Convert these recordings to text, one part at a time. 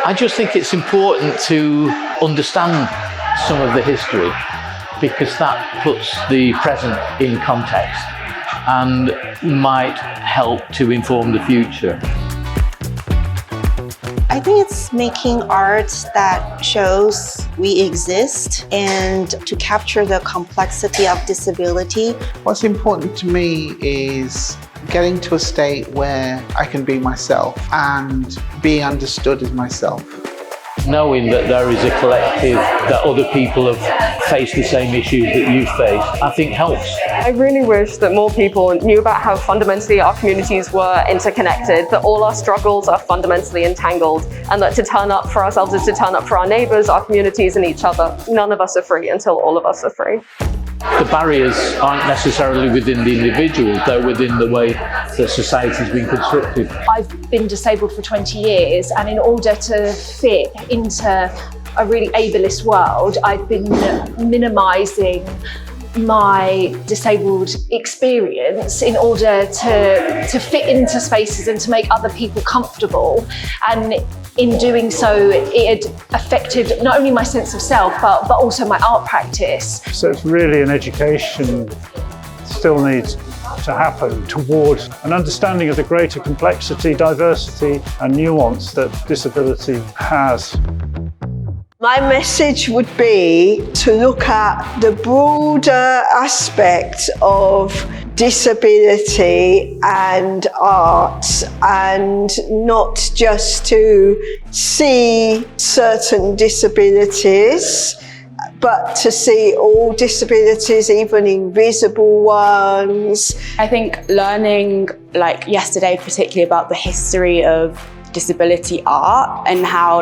I just think it's important to understand some of the history because that puts the present in context and might help to inform the future. I think it's making art that shows we exist and to capture the complexity of disability. What's important to me is getting to a state where I can be myself and be understood as myself. Knowing that there is a collective, that other people have faced the same issues that you face, I think helps. I really wish that more people knew about how fundamentally our communities were interconnected, that all our struggles are fundamentally entangled, and that to turn up for ourselves is to turn up for our neighbours, our communities and each other. None of us are free until all of us are free. The barriers aren't necessarily within the individual, they're within the way that society's been constructed. I've been disabled for 20 years, and in order to fit into a really ableist world, I've been minimising my disabled experience in order to fit into spaces and to make other people comfortable. And in doing so, it had affected not only my sense of self, but also my art practice. So it's really an education still needs to happen towards an understanding of the greater complexity, diversity and nuance that disability has. My message would be to look at the broader aspect of disability and art, and not just to see certain disabilities, but to see all disabilities, even invisible ones. I think learning, like yesterday, particularly about the history of disability art and how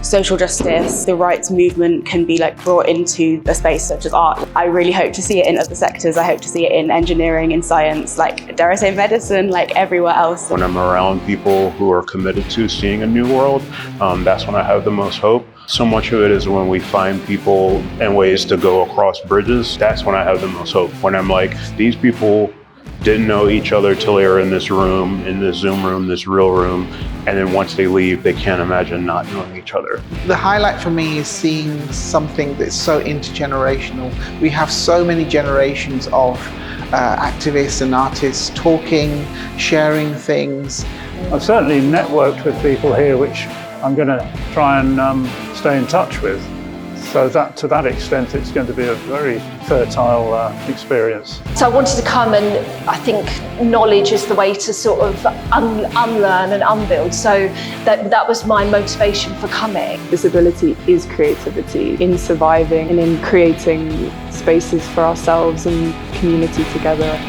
social justice, the rights movement can be brought into a space such as art. I really hope to see it in other sectors. I hope to see it in engineering, in science, dare I say medicine, everywhere else. When I'm around people who are committed to seeing a new world, that's when I have the most hope. So much of it is when we find people and ways to go across bridges, that's when I have the most hope. When I'm like, these people didn't know each other till they were in this room, in this Zoom room, this real room, and then once they leave, they can't imagine not knowing each other. The highlight for me is seeing something that's so intergenerational. We have so many generations of activists and artists talking, sharing things. I've certainly networked with people here which I'm going to try and stay in touch with. So that to that extent, it's going to be a very fertile experience. So I wanted to come, and I think knowledge is the way to sort of unlearn and unbuild. So that was my motivation for coming. Disability is creativity in surviving and in creating spaces for ourselves and community together.